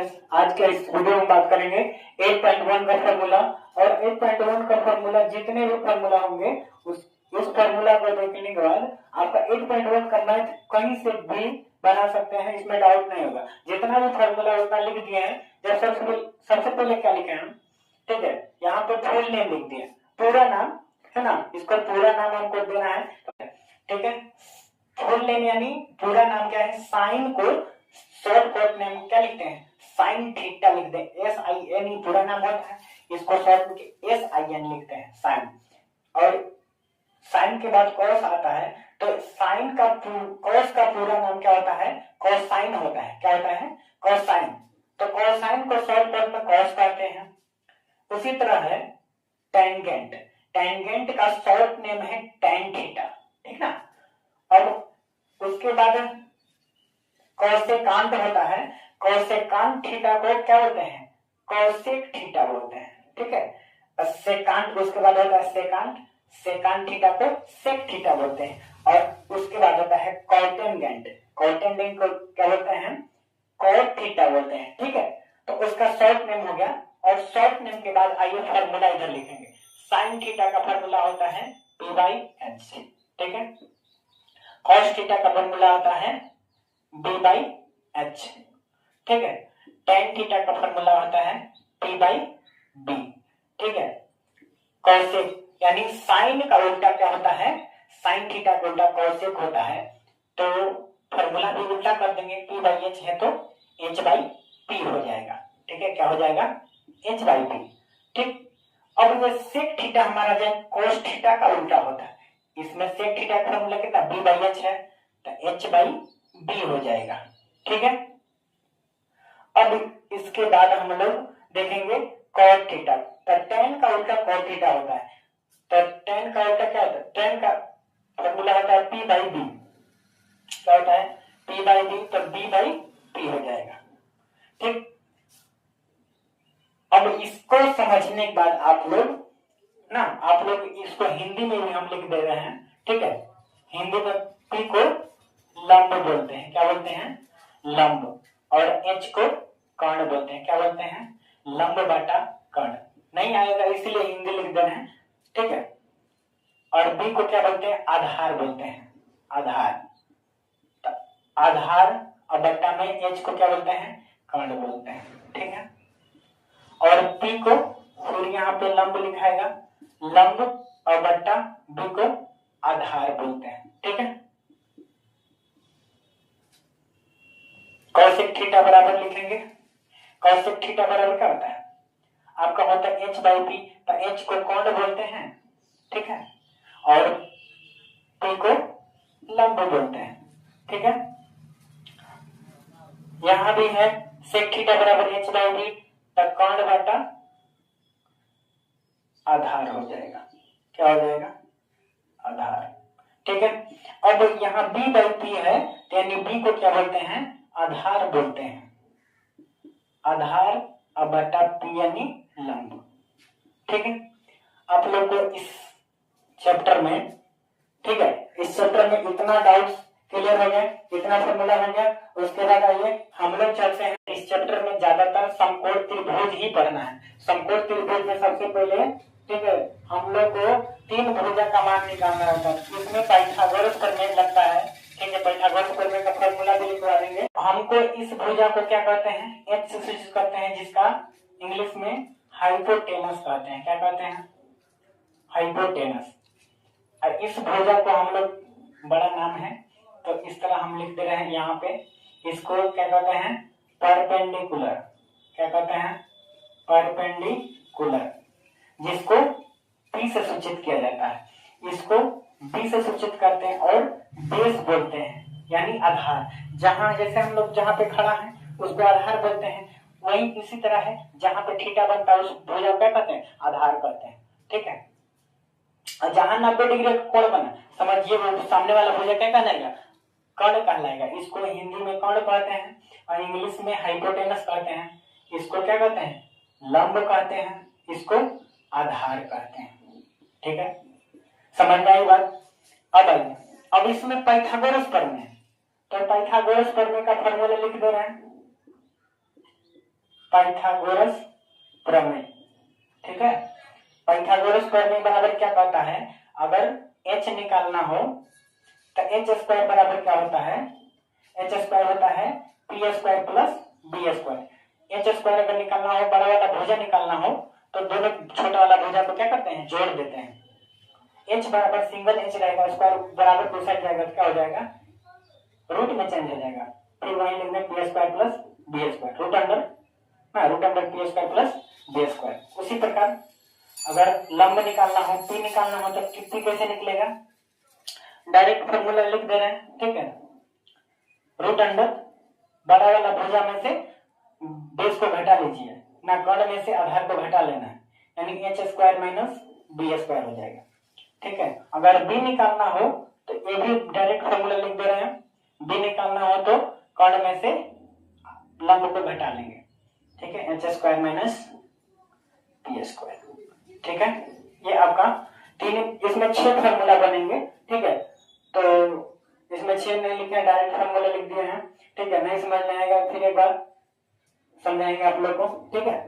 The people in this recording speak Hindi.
आज के इस वीडियो में बात करेंगे 8.1 का फॉर्मूला। और 8.1 का फॉर्मूला जितने भी फॉर्मूला होंगे उस फॉर्मूला को देखने के बाद आपका 8.1 का मैथ कहीं से भी बना सकते हैं, इसमें डाउट नहीं होगा। जितना भी फॉर्मूला उतना लिख दिए हैं। जब सबसे पहले क्या लिखे हैं, ठीक है, यहाँ पे फुल नेम लिख दिए, पूरा नाम है ना, इसको पूरा नाम हमको देना है, ठीक है। फुल नेम यानी पूरा नाम क्या है, साइन को शॉर्ट कट नेम क्या लिखते हैं, साइन थीटा लिखते हैं, SIN पूरा नाम होता है, इसको शॉर्ट में SIN लिखते हैं, साइन। और साइन के बाद कॉस आता है, तो साइन का कॉस का पूरा नाम क्या होता है, कोसाइन होता है। क्या होता है, कोसाइन। तो कोसाइन को शॉर्ट कट में कॉस कहते हैं। उसी तरह है टेंजेंट, टेंजेंट का शॉर्ट नेम है टेन थीटा, ठीक ना। अब उसके बाद कोसेकांट होता है, कोसेकांट थीटा को क्या बोलते हैं, कोसेक थीटा बोलते हैं, ठीक है। सेकांट उसके बाद होता है सेकांट, सेकांट थीटा को सेक थीटा बोलते हैं। और उसके बाद होता है कोटेंजेंट, कोटेंजेंट को क्या बोलते हैं, कोट थीटा बोलते हैं, ठीक है। तो उसका शॉर्ट नेम हो गया। और शॉर्ट नेम के बाद आइए फॉर्मूला इधर लिखेंगे। साइन थीटा का फॉर्मूला होता है P/H, ठीक है। कॉस थीटा का फॉर्मूला होता है B/H, ठीक है। टेन थीटा का फॉर्मूला होता है P/B, ठीक है। कॉसेक यानी साइन का उल्टा क्या होता है, साइन थीटा का उल्टा कॉसेक होता है। तो फॉर्मूला भी उल्टा कर देंगे, P/H है तो H/P हो जाएगा, ठीक है। क्या हो जाएगा, H/P, ठीक। अब ये सेक थीटा हमारा जो कोस थीटा का उल्टा होता है, इसमें सेक थीटा का फॉर्मूला कितना B/H है, तो H/B हो जाएगा, ठीक है। अब इसके बाद हम लोग देखेंगे कॉट थीटा। तो टेन का उल्टा कॉट थीटा होता है, तो टेन का उल्टा क्या होता है, टेन का फॉर्मूला होता है P/B। क्या होता है, P/B, तो B/P हो जाएगा, ठीक। अब इसको समझने के बाद आप लोग इसको हिंदी में भी हम लिख दे रहे हैं, ठीक है। हिंदी में P को लंब बोलते हैं, क्या बोलते हैं, लंब। और H को कर्ण बोलते हैं, क्या बोलते हैं, लंब बटा कर्ण। नहीं आएगा इसीलिए हिंदी लिख दे रहे हैं, ठीक है। और B को क्या बोलते हैं, आधार बोलते हैं, आधार। तो आधार और बट्टा में H को क्या बोलते हैं, कर्ण बोलते हैं, ठीक है। और P को फिर यहाँ पे लंब लिखाएगा, लंब और बट्टा B को आधार बोलते हैं, ठीक है। कॉसेक थीटा बराबर लिखेंगे, कॉसेक थीटा बराबर क्या होता है, आपका होता है H/P। तो H को कोण बोलते हैं, ठीक है। और P को लंब बोलते हैं, ठीक है। यहां भी है सेक थीटा बराबर H/P, तो कोण बटा आधार हो जाएगा। क्या हो जाएगा, आधार, ठीक है। अब यहाँ B/P है, यानी B को क्या बोलते हैं, आधार बोलते हैं, आधार और बटा P यानी लंब, ठीक है। आप लोग को इस चैप्टर में, ठीक है, इस चैप्टर में इतना डाउट क्लियर हो गया, इतना फॉर्मूला हो गया। उसके बाद आइए हम लोग चलते हैं, इस चैप्टर में ज्यादातर समकोण त्रिभुज ही पढ़ना है। समकोण त्रिभुज में सबसे पहले, ठीक है, हम लोग को तीन भुजा का मान निकालना होता है। इसमें पाइथागोरस प्रमेय लगता है, ठीक है। पाइथागोरस प्रमेय का फॉर्मूला भी लिखवा देंगे। हमको इस भुजा को क्या कहते हैं, H से सूचित करते हैं, जिसका इंग्लिश में हाइपोटेनस कहते हैं। क्या कहते हैं, हाइपोटेनस। और इस भुजा को हम लोग, बड़ा नाम है तो इस तरह हम लिख दे रहे हैं यहाँ पे, इसको क्या कहते हैं, परपेंडिकुलर। क्या कहते हैं, परपेंडिकुलर, जिसको P से सूचित किया जाता है। इसको B से सूचित करते हैं और बेस बोलते हैं, यानी आधार। जहां जैसे हम लोग जहां पे खड़ा है उस पर आधार बोलते हैं, वही इसी तरह है जहां पे थीटा बनता है उस भुजा क्या कहते हैं, आधार कहते हैं, ठीक है। और जहां 90 डिग्री का कोण बना, समझिए वो सामने वाला भुजा क्या कहलाएगा, कर्ण कहलाएगा। इसको हिंदी में कर्ण कहते हैं और इंग्लिश में हाइपोटेनस कहते हैं। इसको क्या कहते हैं, लंब कहते हैं, इसको आधार कहते हैं, ठीक है। समझ में आई बात। अब इसमें पाइथागोरस प्रमेय, तो पाइथागोरस प्रमेय का फॉर्मूला लिख दे रहे हैं। पाइथागोरस प्रमेय। ठीक है, पाइथागोरस प्रमेय बराबर क्या कहता है, अगर h निकालना हो तो h स्क्वायर बराबर क्या होता है, h स्क्वायर होता है p square plus b square. h square अगर निकालना हो, बड़ा वाला भुजा निकालना हो, तो दोनों छोटा वाला भुजा को क्या करते हैं, जोड़ देते हैं। h बराबर सिंगल h रहेगा, स्क्वायर बराबर दो साइड जाएगा तो क्या हो जाएगा, रूट में चेंज हो जाएगा। फिर वही लिख दें p square plus b square, root under p square plus b square. उसी प्रकार अगर लंब निकालना हो, p निकालना हो, तो p कैसे निकलेगा, डायरेक्ट फॉर्मूला लिख दे रहे हैं। ठीक है, रूट अंडर बड़ा वाला भुजा में से बेस को घटा लीजिए, ना कर्ण में से आधार को घटा लेना है, यानी h square minus b square हो जाएगा। ठीक है, अगर b निकालना हो तो ये भी डायरेक्ट फॉर्मूला लिख दे रहे हैं, b निकालना हो तो कर्ण में से लंब को घटा लेंगे। ठीक है, h square minus b square. ठीक है, ये आपका तीन, इसमें 6 फार्मूला बनेंगे। ठीक है, तो इसमें 6 नहीं लिखे, डायरेक्ट फार्मूला लिख दिए हैं। ठीक है, नहीं समझ में आएगा फिर एक बार समझाएंगे आप लोग को। ठीक है।